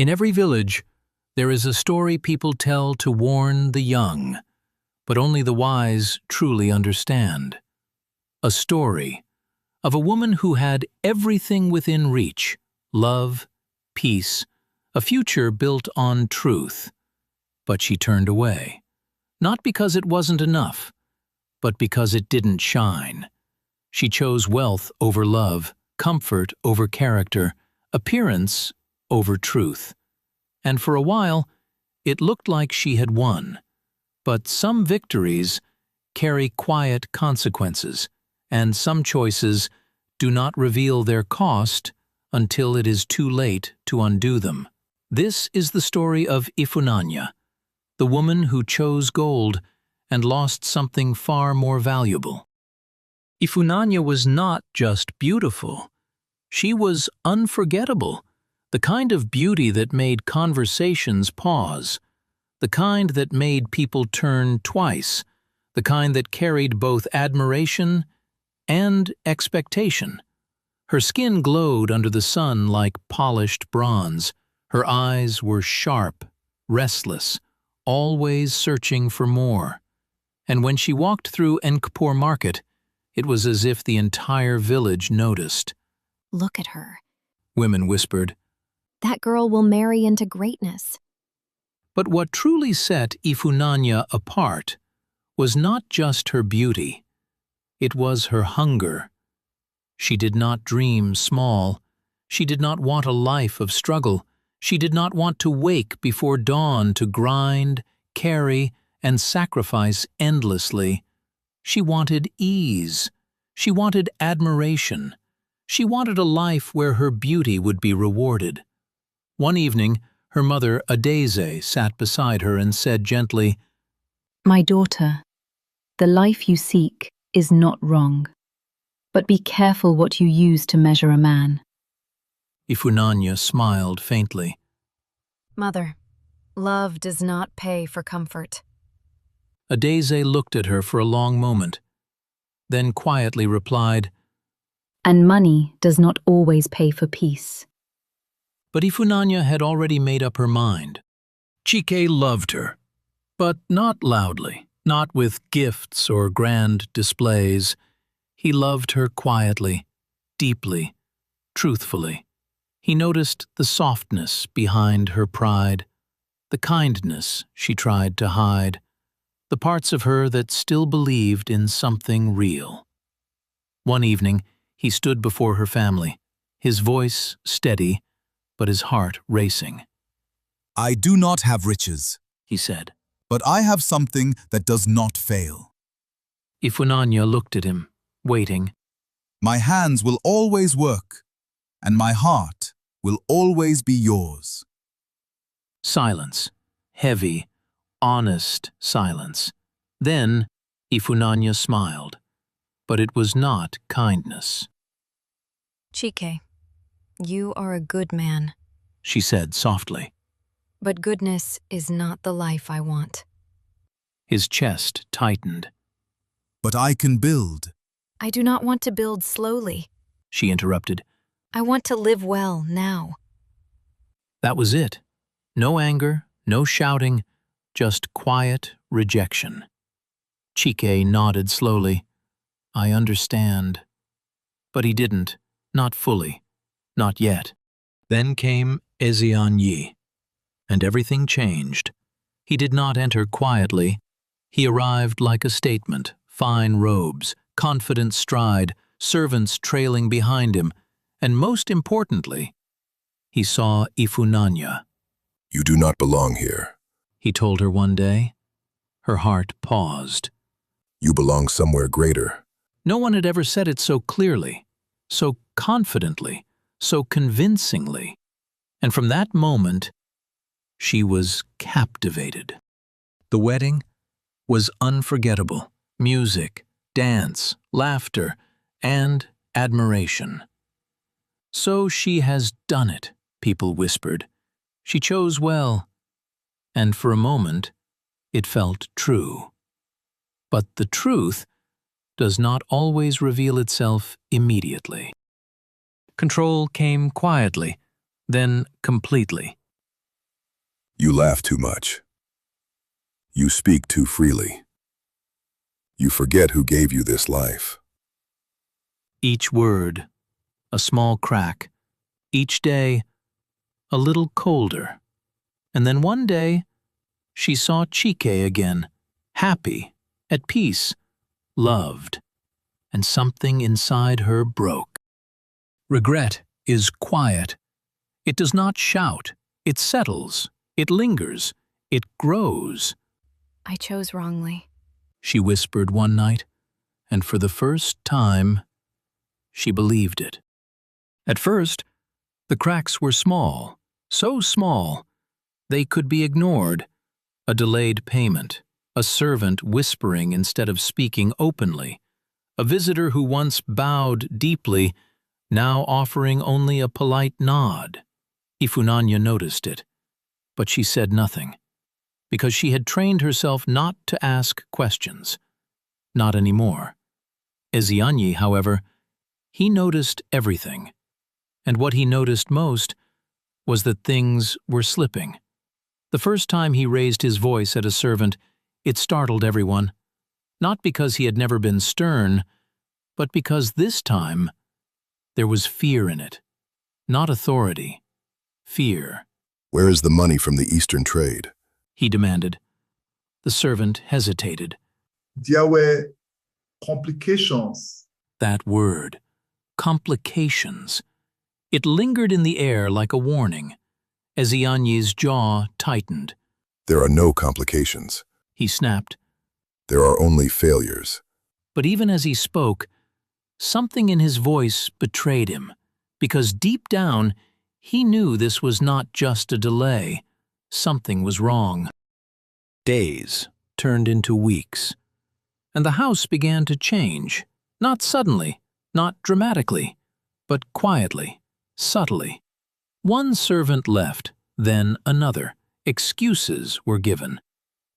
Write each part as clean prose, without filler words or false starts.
In every village, there is a story people tell to warn the young, but only the wise truly understand. A story of a woman who had everything within reach: love, peace, a future built on truth. But she turned away, not because it wasn't enough, but because it didn't shine. She chose wealth over love, comfort over character, appearance over truth. And for a while, it looked like she had won. But some victories carry quiet consequences, and some choices do not reveal their cost until it is too late to undo them. This is the story of Ifunanya, the woman who chose gold and lost something far more valuable. Ifunanya was not just beautiful. She was unforgettable, the kind of beauty that made conversations pause, the kind that made people turn twice, the kind that carried both admiration and expectation. Her skin glowed under the sun like polished bronze. Her eyes were sharp, restless, always searching for more. And when she walked through Enkpor market, it was as if the entire village noticed. "Look at her," women whispered. "That girl will marry into greatness." But what truly set Ifunanya apart was not just her beauty. It was her hunger. She did not dream small. She did not want a life of struggle. She did not want to wake before dawn to grind, carry, and sacrifice endlessly. She wanted ease. She wanted admiration. She wanted a life where her beauty would be rewarded. One evening, her mother, Adeze, sat beside her and said gently, "My daughter, the life you seek is not wrong, but be careful what you use to measure a man." Ifunanya smiled faintly. "Mother, love does not pay for comfort." Adeze looked at her for a long moment, then quietly replied, "And money does not always pay for peace." But Ifunanya had already made up her mind. Chike loved her, but not loudly, not with gifts or grand displays. He loved her quietly, deeply, truthfully. He noticed the softness behind her pride, the kindness she tried to hide, the parts of her that still believed in something real. One evening, he stood before her family, his voice steady, but his heart racing. "I do not have riches," he said, "but I have something that does not fail. Ifunanya looked at him, waiting. My hands will always work, and my heart will always be yours." Silence, heavy, honest silence. Then Ifunanya smiled, but it was not kindness. "Chike, you are a good man," she said softly. "but goodness is not the life I want." His chest tightened. "But I can build." "I do not want to build slowly. She interrupted. I want to live well now." That was it. No anger, no shouting, just quiet rejection. Chike nodded slowly. "I understand." But he didn't, not fully, not yet. Then came Ezianyi, and everything changed. He did not enter quietly. He arrived like a statement, fine robes, confident stride, servants trailing behind him, and most importantly, he saw Ifunanya. "You do not belong here," he told her one day. Her heart paused. "You belong somewhere greater." No one had ever said it so clearly, so confidently, so convincingly. And from that moment, she was captivated. The wedding was unforgettable. Music, dance, laughter, and admiration. "So she has done it," people whispered. "She chose well." And for a moment, it felt true. But the truth does not always reveal itself immediately. Control came quietly, then completely. You laugh too much. You speak too freely. You forget who gave you this life. Each word, a small crack. Each day, a little colder. And then one day, she saw Chike again, happy, at peace, loved, and something inside her broke. Regret is quiet. It does not shout. It settles. It lingers. It grows. I chose wrongly. She whispered one night, and for the first time, she believed it. At first, the cracks were small, so small, they could be ignored. A delayed payment, a servant whispering instead of speaking openly, a visitor who once bowed deeply, now offering only a polite nod. Ifunanya noticed it, but she said nothing, because she had trained herself not to ask questions. Not anymore. Ezianyi, however, he noticed everything, and what he noticed most was that things were slipping. The first time he raised his voice at a servant, it startled everyone, not because he had never been stern, but because this time there was fear in it, not authority, fear. Where is the money from the Eastern trade? He demanded. The servant hesitated. There were complications. That word, complications. It lingered in the air like a warning. Ezianyi's jaw tightened. There are no complications. He snapped. There are only failures. But even as he spoke, something in his voice betrayed him, because deep down, he knew this was not just a delay. Something was wrong. Days turned into weeks, and the house began to change, not suddenly, not dramatically, but quietly, subtly. One servant left, then another. Excuses were given.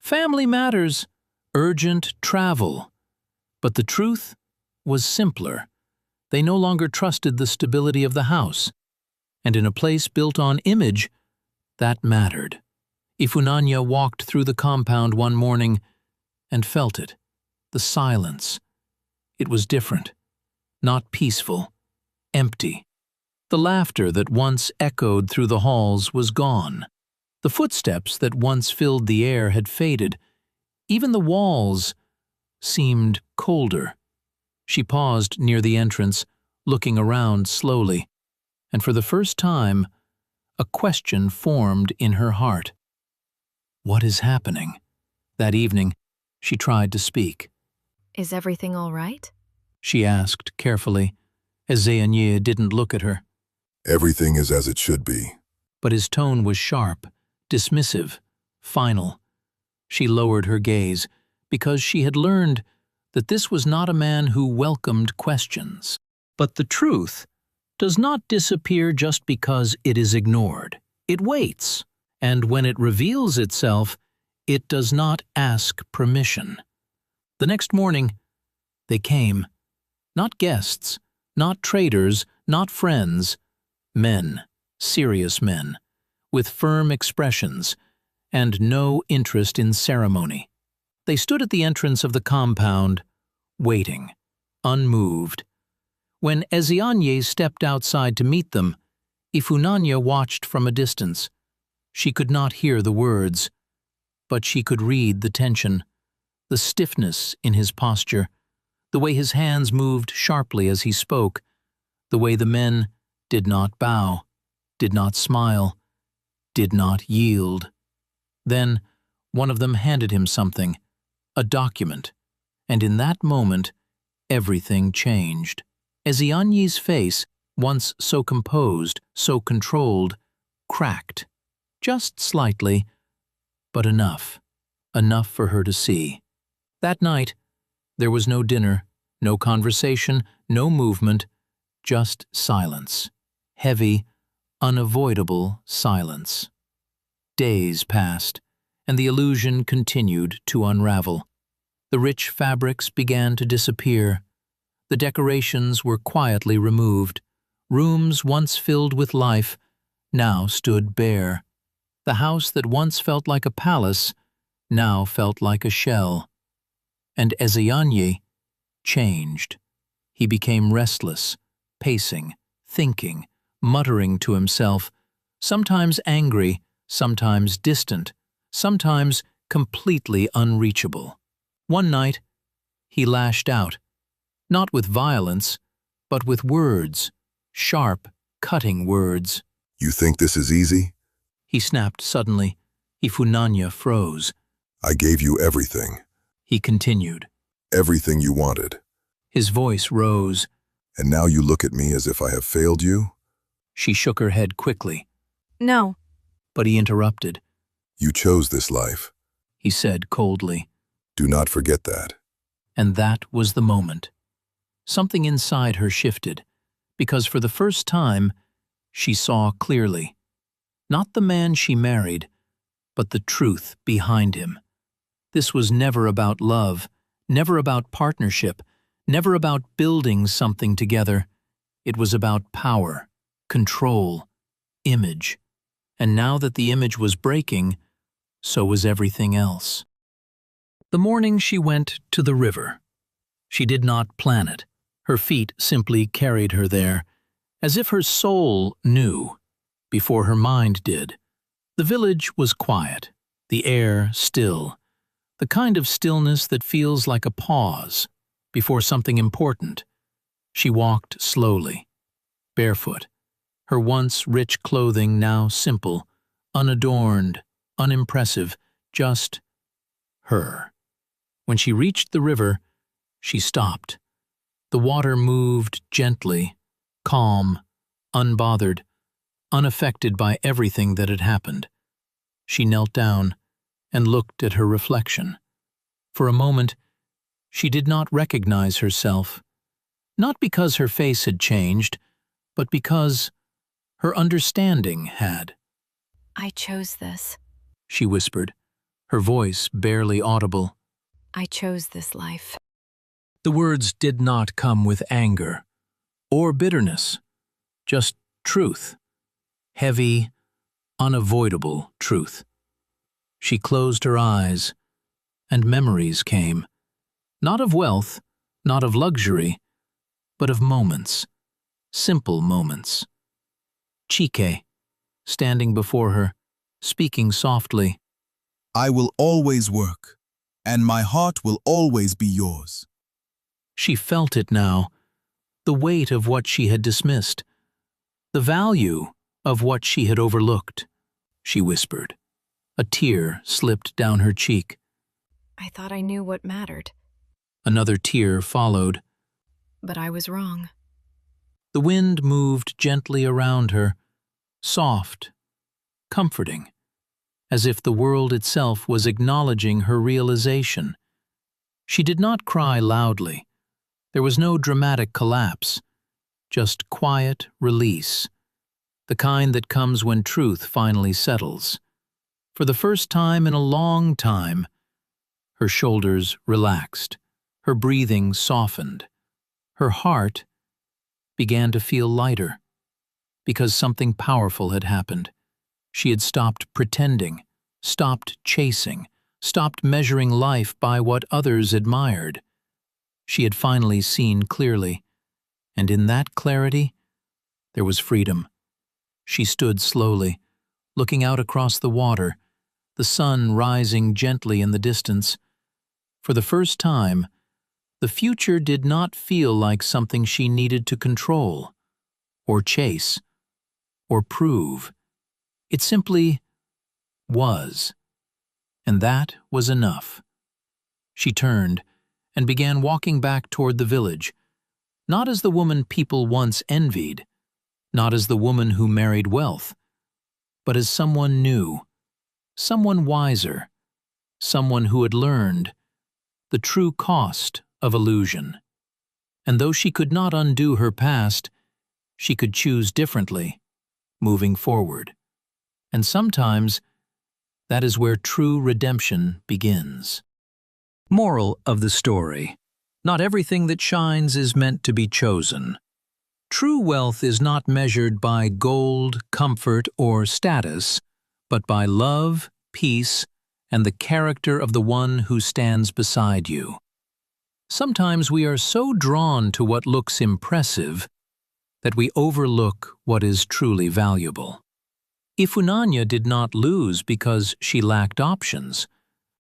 Family matters, urgent travel. But the truth was simpler. They no longer trusted the stability of the house, and in a place built on image, that mattered. Ifunanya walked through the compound one morning and felt it, the silence. It was different, not peaceful, empty. The laughter that once echoed through the halls was gone. The footsteps that once filled the air had faded. Even the walls seemed colder. She paused near the entrance, looking around slowly, and for the first time, a question formed in her heart. What is happening? That evening, she tried to speak. Is everything all right? She asked carefully, as Zeynep didn't look at her. Everything is as it should be. But his tone was sharp, dismissive, final. She lowered her gaze, because she had learned that this was not a man who welcomed questions. But the truth does not disappear just because it is ignored. It waits, and when it reveals itself, it does not ask permission. The next morning, they came. Not guests, not traders, not friends. Men, serious men, with firm expressions, and no interest in ceremony. They stood at the entrance of the compound, waiting, unmoved. When Ezianyi stepped outside to meet them, Ifunanya watched from a distance. She could not hear the words, but she could read the tension, the stiffness in his posture, the way his hands moved sharply as he spoke, the way the men did not bow, did not smile, did not yield. Then one of them handed him something, a document, and in that moment, everything changed. Ezianyi's face, once so composed, so controlled, cracked, just slightly, but enough for her to see. That night, there was no dinner, no conversation, no movement, just silence. Heavy, unavoidable silence. Days passed, and the illusion continued to unravel. The rich fabrics began to disappear. The decorations were quietly removed. Rooms once filled with life now stood bare. The house that once felt like a palace now felt like a shell. And Ifunanya changed. He became restless, pacing, thinking, muttering to himself, sometimes angry, sometimes distant, sometimes completely unreachable. One night, he lashed out, not with violence, but with words, sharp, cutting words. You think this is easy? He snapped suddenly. Ifunanya froze. I gave you everything. He continued. Everything you wanted. His voice rose. And now you look at me as if I have failed you? She shook her head quickly. No. But he interrupted. You chose this life. He said coldly. Do not forget that. And that was the moment. Something inside her shifted, because for the first time, she saw clearly. Not the man she married, but the truth behind him. This was never about love, never about partnership, never about building something together. It was about power, control, image. And now that the image was breaking, so was everything else. The morning she went to the river. She did not plan it. Her feet simply carried her there, as if her soul knew, before her mind did. The village was quiet, the air still, the kind of stillness that feels like a pause before something important. She walked slowly, barefoot, her once rich clothing now simple, unadorned, unimpressive, just her. When she reached the river, she stopped. The water moved gently, calm, unbothered, unaffected by everything that had happened. She knelt down and looked at her reflection. For a moment, she did not recognize herself, not because her face had changed, but because her understanding had. I chose this. She whispered, her voice barely audible. I chose this life. The words did not come with anger or bitterness, just truth, heavy, unavoidable truth. She closed her eyes, and memories came, not of wealth, not of luxury, but of moments, simple moments. Chike, standing before her, speaking softly. I will always work, and my heart will always be yours. She felt it now, the weight of what she had dismissed, the value of what she had overlooked. She whispered. A tear slipped down her cheek. I thought I knew what mattered. Another tear followed. But I was wrong. The wind moved gently around her, soft, comforting, as if the world itself was acknowledging her realization. She did not cry loudly. There was no dramatic collapse, just quiet release, the kind that comes when truth finally settles. For the first time in a long time, her shoulders relaxed, her breathing softened, her heart began to feel lighter, because something powerful had happened. She had stopped pretending, stopped chasing, stopped measuring life by what others admired. She had finally seen clearly, and in that clarity, there was freedom. She stood slowly, looking out across the water, the sun rising gently in the distance. For the first time, the future did not feel like something she needed to control, or chase, or prove. It simply was, and that was enough. She turned and began walking back toward the village, not as the woman people once envied, not as the woman who married wealth, but as someone new, someone wiser, someone who had learned the true cost of illusion. And though she could not undo her past, she could choose differently, moving forward. And sometimes, that is where true redemption begins. Moral of the story: not everything that shines is meant to be chosen. True wealth is not measured by gold, comfort, or status, but by love, peace, and the character of the one who stands beside you. Sometimes we are so drawn to what looks impressive that we overlook what is truly valuable. Ifunanya did not lose because she lacked options.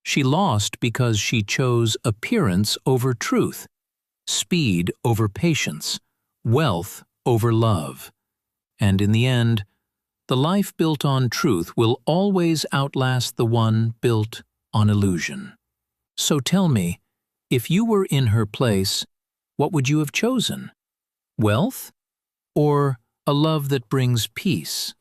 She lost because she chose appearance over truth, speed over patience, wealth over love. And in the end, the life built on truth will always outlast the one built on illusion. So tell me, if you were in her place, what would you have chosen? Wealth or a love that brings peace?